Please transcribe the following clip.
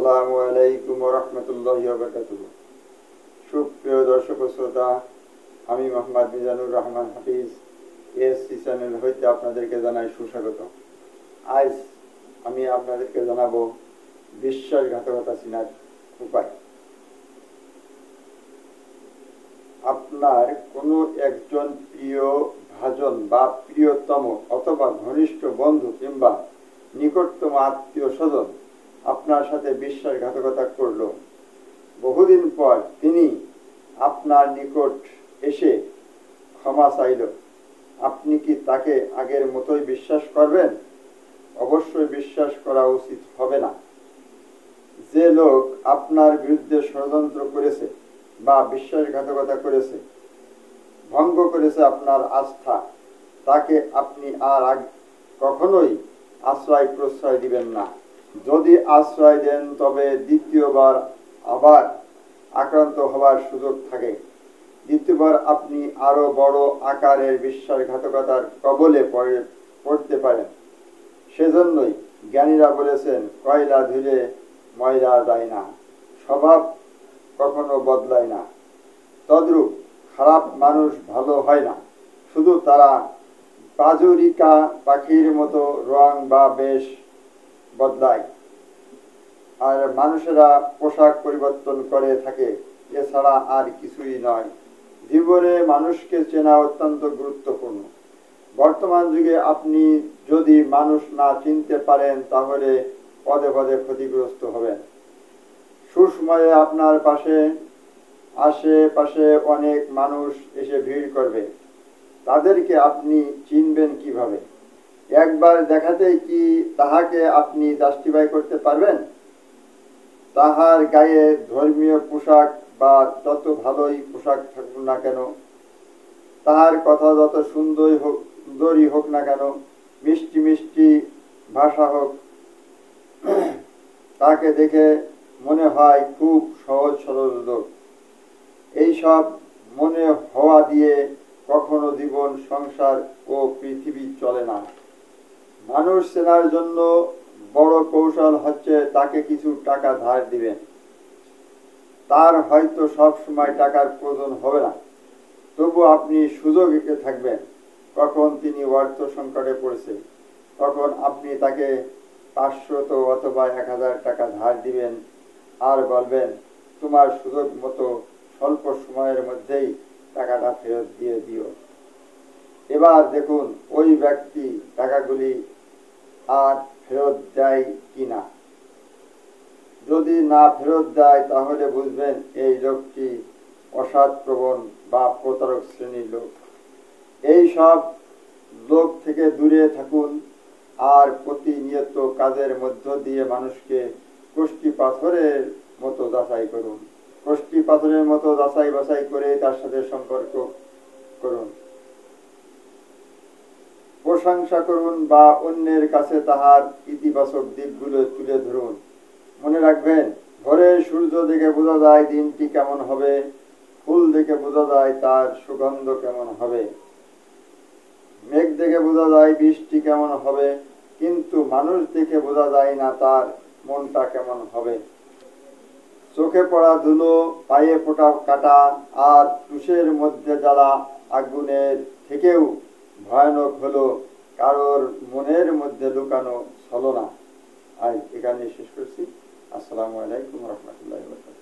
আসসালামু আলাইকুম ওয়া রাহমাতুল্লাহি ওয়া বারাকাতুহু। সুপ্রিয় দর্শক ও শ্রোতা, আমি মোহাম্মদ মিজানুর রহমান হাফিজ এএসসি চ্যানেল হইতে আপনাদেরকে জানাই সুস্বাগত। আজ আমি আপনাদেরকে জানাবো বিশ্বাসঘাতকতা চিনার উপায়। আপনার কোনো একজন প্রিয় ভাজন বা প্রিয়তম অথবা ঘনিষ্ঠ বন্ধু কিংবা নিকটতম আত্মীয় স্বজন আপনার সাথে বিশ্বাসঘাতকতা করলো। বহুদিন পর তিনি আপনার নিকট এসে ক্ষমা চাইল। আপনি কি তাকে আগের মতোই বিশ্বাস করবেন? অবশ্যই বিশ্বাস করা উচিত হবে না। যে লোক আপনার বিরুদ্ধে ষড়যন্ত্র করেছে বা বিশ্বাসঘাতকতা করেছে, ভঙ্গ করেছে আপনার আস্থা, তাকে আপনি আর কখনোই আশ্রয় প্রশ্রয় দিবেন না। যদি আশ্রয় দেন তবে দ্বিতীয়বার আবার আক্রান্ত হওয়ার সুযোগ থাকে। দ্বিতীয়বার আপনি আরো বড় আকারের বিশ্বাসঘাতকতার কবলে পড়তে পারেন। সেজন্যই জ্ঞানীরা বলেছেন, কয়লা ধুলে ময়লা যায় না, স্বভাব কখনো বদলায় না। তদ্রূপ খারাপ মানুষ ভালো হয় না, শুধু তারা বাজুরিকা পাখির মতো রং বা বেশ বদলায়। আর মানুষেরা পোশাক পরিবর্তন করে থাকে, এছাড়া আর কিছুই নয়। জীবনে মানুষকে চেনা অত্যন্ত গুরুত্বপূর্ণ। বর্তমান যুগে আপনি যদি মানুষ না চিনতে পারেন তাহলে পদে পদে ক্ষতিগ্রস্ত হবেন। সুসময়ে আপনার আশেপাশে অনেক মানুষ এসে ভিড় করবে, তাদেরকে আপনি চিনবেন কিভাবে? একবার দেখাতেই কি তাহাকে আপনি জাস্টিফাই করতে পারবেন? তাহার গায়ে ধর্মীয় পোশাক বা যত ভালোই পোশাক থাকুক না কেন, তাহার কথা যত সুন্দরই হোক না কেন, মিষ্টি মিষ্টি ভাষা হোক, তাকে দেখে মনে হয় খুব সহজ সরল লোক। এইসব মনে হওয়া দিয়ে কখনো জীবন, সংসার ও পৃথিবী চলে না। মানুষ চেনার জন্য বড় কৌশল হচ্ছে তাকে কিছু টাকা ধার দিবেন। তার হয়তো সব সময় টাকার প্রয়োজন হবে না, তবু আপনি সুযোগ থাকবেন। কখন তিনি অর্থ সংকটে পড়েছে, তখন আপনি তাকে 500 অথবা 1000 টাকা ধার দিবেন আর বলবেন, তোমার সুযোগ মতো স্বল্প সময়ের মধ্যেই টাকাটা ফেরত দিয়ে দিও। এবার দেখুন ওই ব্যক্তি টাকাগুলি আর ফেরত দেয় কিনা। যদি না ফেরত দেয় তাহলে বুঝবেন এই লোকটি অসৎপ্রবণ বা প্রতারক শ্রেণীর লোক। এই সব লোক থেকে দূরে থাকুন আর প্রতিনিয়ত কাজের মধ্য দিয়ে মানুষকে কষ্টি পাথরের মতো যাচাই করুন। কষ্টি পাথরের মতো যাচাই বাছাই করে তার সাথে সম্পর্ক করুন। প্রশংসা করুন বা অন্যের কাছে তাহার ইতিবাচক দিকগুলো তুলে ধরুন। মনে রাখবেন, ভোরের সূর্য দেখে বোঝা যায় দিনটি কেমন হবে, ফুল দেখে বোঝা যায় তার সুগন্ধ কেমন হবে, মেঘ দেখে বোঝা যায় বৃষ্টি কেমন হবে, কিন্তু মানুষ দেখে বোঝা যায় না তার মনটা কেমন হবে। চোখে পড়া ধুলো, পায়ে ফোটা কাটা আর তুষের মধ্যে জ্বালা আগুনের থেকেও ভয়ানক হলো কারোর মনের মধ্যে লুকানো ছলনা। আজ এখানে শেষ করছি। আসসালামু আলাইকুম ওয়া রাহমাতুল্লাহি ওয়া বারাকাতুহু।